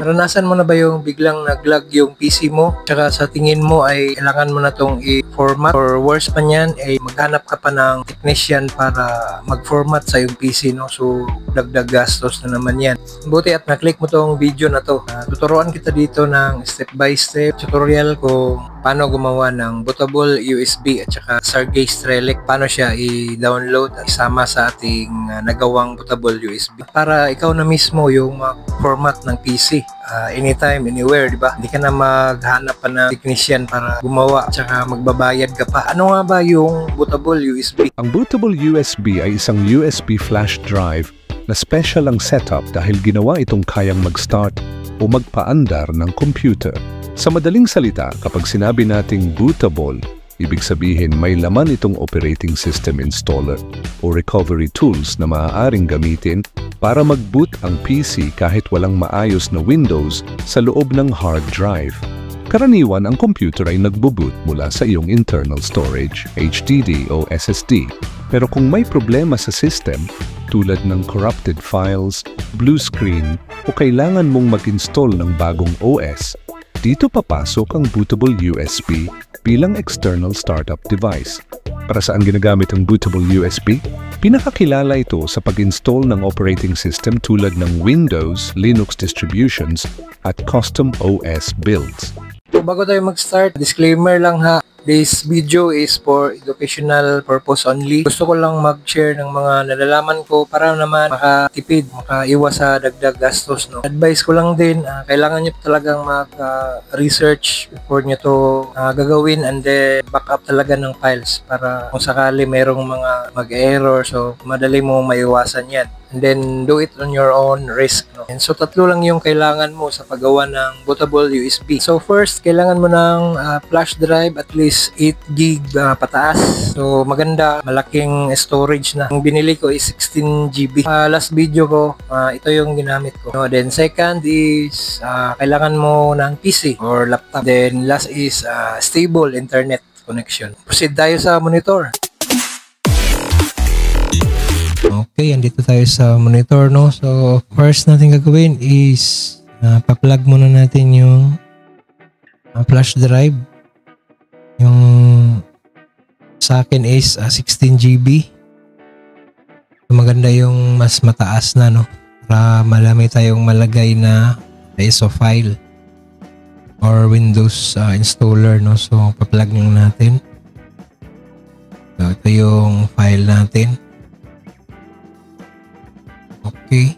Naranasan mo na ba yung biglang nag-lag yung PC mo? Tsaka sa tingin mo ay kailangan mo na tong i-format, or worse pa niyan ay maghanap ka pa ng technician para mag-format sa yung PC, no? So dagdag gastos na naman yan. Buti at na-click mo tong video na to. Tuturuan kita dito ng step by step tutorial kung paano gumawa ng bootable USB at saka Stargaze Relic, paano siya i-download at isama sa ating nagawang bootable USB para ikaw na mismo yung format ng PC anytime, anywhere, di ba? Hindi ka na maghanap pa ng technician para gumawa at saka magbabayad ka pa. Ano nga ba yung bootable USB? Ang bootable USB ay isang USB flash drive na special ang setup dahil ginawa itong kayang mag-start o magpaandar ng computer. Sa madaling salita, kapag sinabi nating bootable, ibig sabihin may laman itong operating system installer o recovery tools na maaaring gamitin para mag-boot ang PC kahit walang maayos na Windows sa loob ng hard drive. Karaniwan, ang computer ay nagbo-boot mula sa iyong internal storage, HDD o SSD. Pero kung may problema sa system, tulad ng corrupted files, blue screen, o kailangan mong mag-install ng bagong OS, dito papasok ang bootable USB bilang external startup device. Para saan ginagamit ang bootable USB? Pinakakilala ito sa pag-install ng operating system tulad ng Windows, Linux distributions at custom OS builds. So bago tayo mag-start, disclaimer lang ha. This video is for educational purpose only. Gusto ko lang mag-share ng mga nalalaman ko para naman makatipid, makaiwas sa dagdag gastos, no? Advice ko lang din, kailangan nyo talagang mag-research before nyo to gagawin, and then back up talaga ng files para kung sakali mayroong mga mag-error, so madali mo maiwasan yan. And then do it on your own risk, no? And so tatlo lang yung kailangan mo sa paggawa ng bootable USB. So first, kailangan mo ng flash drive at least 8 gig pataas. So maganda, malaking storage na. Yung binili ko is 16 GB. Last video ko, ito yung ginamit ko. No, then second is kailangan mo ng PC or laptop. Then last is stable internet connection. Proceed tayo sa monitor. Okay, andito tayo sa monitor, no? So, first natin gagawin is pa-plug muna natin yung flash drive. Yung sa akin is 16 GB. So, maganda yung mas mataas na, no? Para malami tayong malagay na ISO file or Windows installer, no? So, pa-plug nyo natin. So, ito yung file natin. Okay.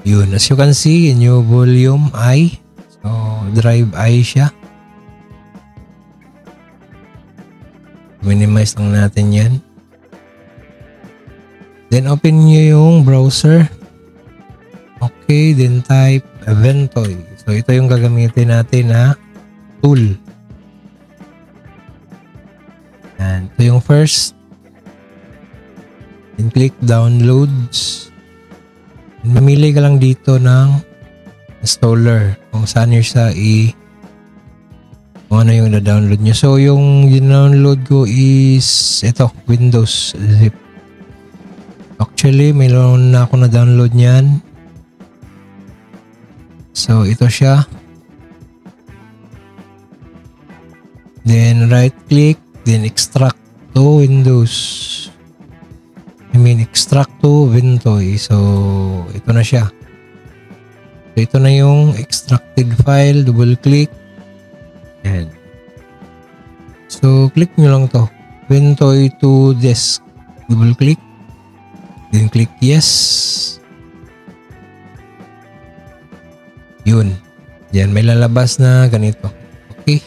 Yun. As you can see, in yung volume I. So, drive I siya. Minimize lang natin yan. Then, open nyo yung browser. Okay. Then, type Ventoy. So, ito yung gagamitin natin na tool. And ito yung first. Then click downloads. And mamili ka lang dito ng installer kung saan nyo siya kung ano yung na-download nyo. So yung download ko is ito, Windows zip. Actually mayroon na ako na-download nyan. So ito siya. Then right click, then extract to Windows. Extract to Ventoy. So, ito na siya. So, ito na yung extracted file. Double click. Ayan. So, click nyo lang to. Ventoy to disk. Double click. Then click yes. Yun. Yan, may lalabas na ganito. Okay.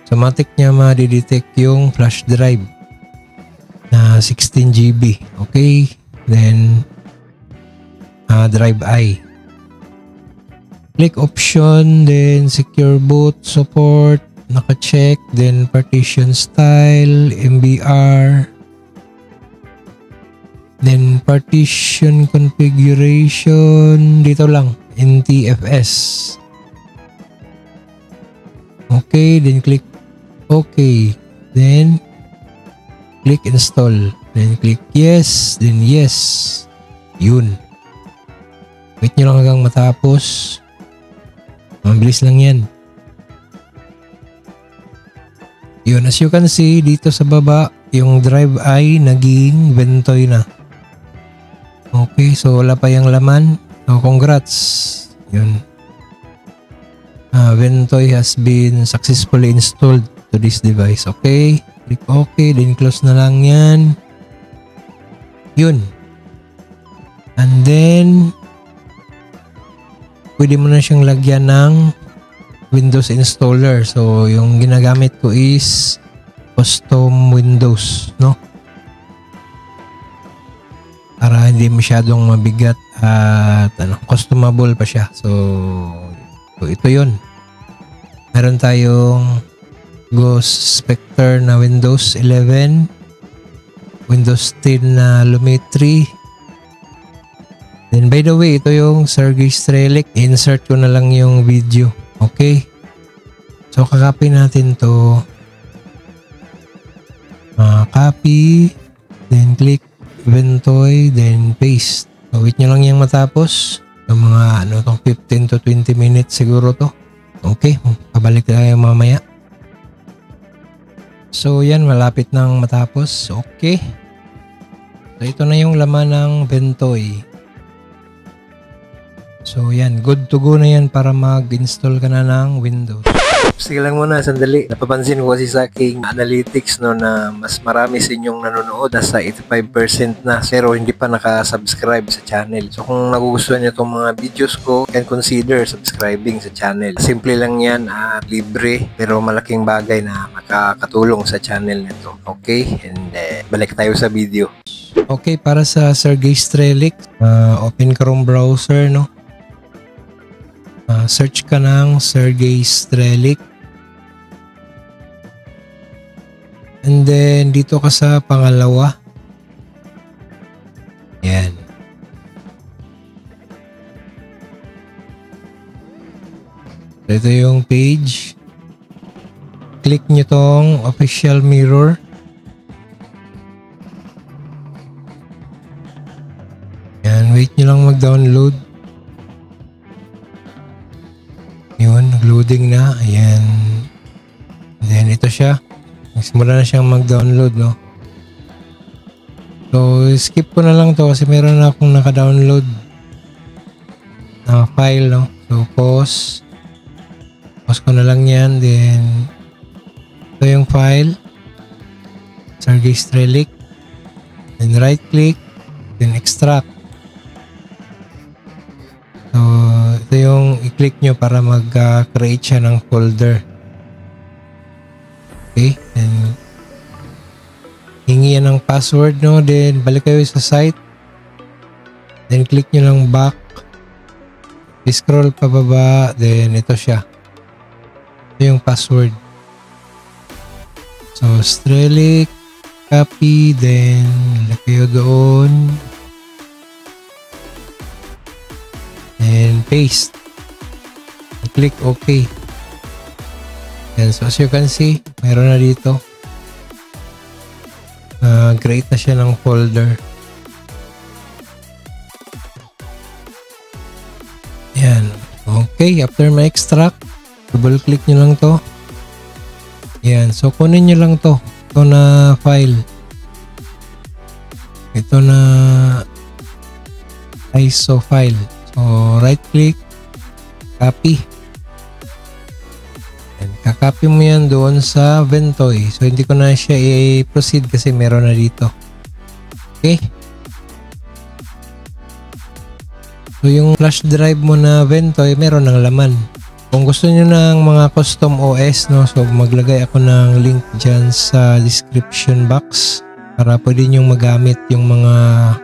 So, automatic niya ma-detect yung flash drive. 16 GB. Okay. Then drive I. Click option, then secure boot support, naka-check, then partition style, MBR, then partition configuration, dito lang, NTFS. Okay, then click okay, then click install, then click yes, then yes. Yun. Wait nyo lang hanggang matapos. Mabilis lang yan. Yun, as you can see, dito sa baba, yung drive ay naging Ventoy na. Okay, so wala pa yung laman. So, congrats. Yun. Ventoy has been successfully installed to this device. Okay, click OK, then close na lang yan. Yun. And then, pwede mo na siyang lagyan ng Windows installer. So, yung ginagamit ko is custom Windows, no? Para hindi masyadong mabigat at customable pa siya. So ito yun. Meron tayong Ghost Spectre na Windows 11, Windows 10 na Lumetri. Then by the way, ito yung Sergey Strelec. Insert ko na lang yung video. Okay. So kakopy natin to. Copy. Then click Ventoy. Then paste. So wait nyo lang yung matapos. So mga 15 to 20 minutes siguro to. Okay. Pabalik tayo mamaya. So yan, malapit nang matapos. Okay. So ito na yung laman ng Ventoy. So yan, good to go na yan para mag-install ka na ng Windows. Sige lang muna, sandali. Napapansin ko kasi sa aking analytics na mas marami sa inyong nanonood. Nasa 85% na, pero hindi pa nakasubscribe sa channel. So kung nagugustuhan nyo itong mga videos ko, can consider subscribing sa channel. Simple lang yan, libre, pero malaking bagay na makakatulong sa channel nito. Okay? And balik tayo sa video. Okay, para sa Sergey Strelec, open Chrome browser, no? Search ka ng Sergey Strelec. And then, dito ka sa pangalawa. Yan. So, ito yung page. Click nyo tong official mirror. Yan, wait nyo lang mag-download. Yun, nag-loading na. Ayan. And then, ito siya. Nagsimula na siyang mag-download, no? So, skip ko na lang to kasi meron na akong naka-download na file, no? So, pause. Pause ko na lang yan. Then, ito yung file. Sergey Strelec. Then, right-click. Then, extract. So, ito yung i-click nyo para mag-create siya ng folder. Okay. Then, hingi yan ng password, no? Then, balik kayo sa site. Then, click nyo lang back. I-scroll pababa. Then, ito siya. Ito yung password. So, Strelec. Copy. Then, balik kayo doon. And paste. Click OK. And so as you can see, mayroon na dito. Create na siya ng folder. Yan. Okay. After ma-extract, double click nyo lang to. Yan. So kunin nyo lang to. Ito na file. Ito na ISO file. So, right-click, copy. And kakopy mo yan doon sa Ventoy. So, hindi ko na siya i-proceed kasi meron na dito. Okay? So, yung flash drive mo na Ventoy, meron ng laman. Kung gusto nyo ng mga custom OS, no? So, maglagay ako ng link dyan sa description box para pwede nyo magamit yung mga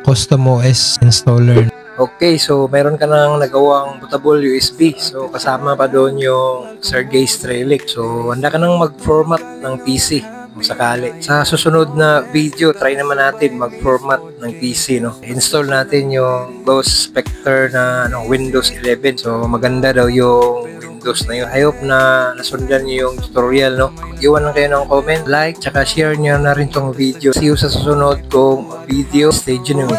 custom OS installer. Okay, so meron ka nang nagawang bootable USB. So kasama pa doon yung Sergey Strelec. So handa ka nang mag-format ng PC kung sakali. Sa susunod na video, try naman natin mag-format ng PC, no? Install natin yung Ghost Spectre na Windows 11. So maganda daw yung Windows na yun. I hope na nasundan niyo yung tutorial, no? Iwan lang kayo ng comment, like, tsaka share niyo na rin tong video. See you sa susunod kong video. Stay tuned.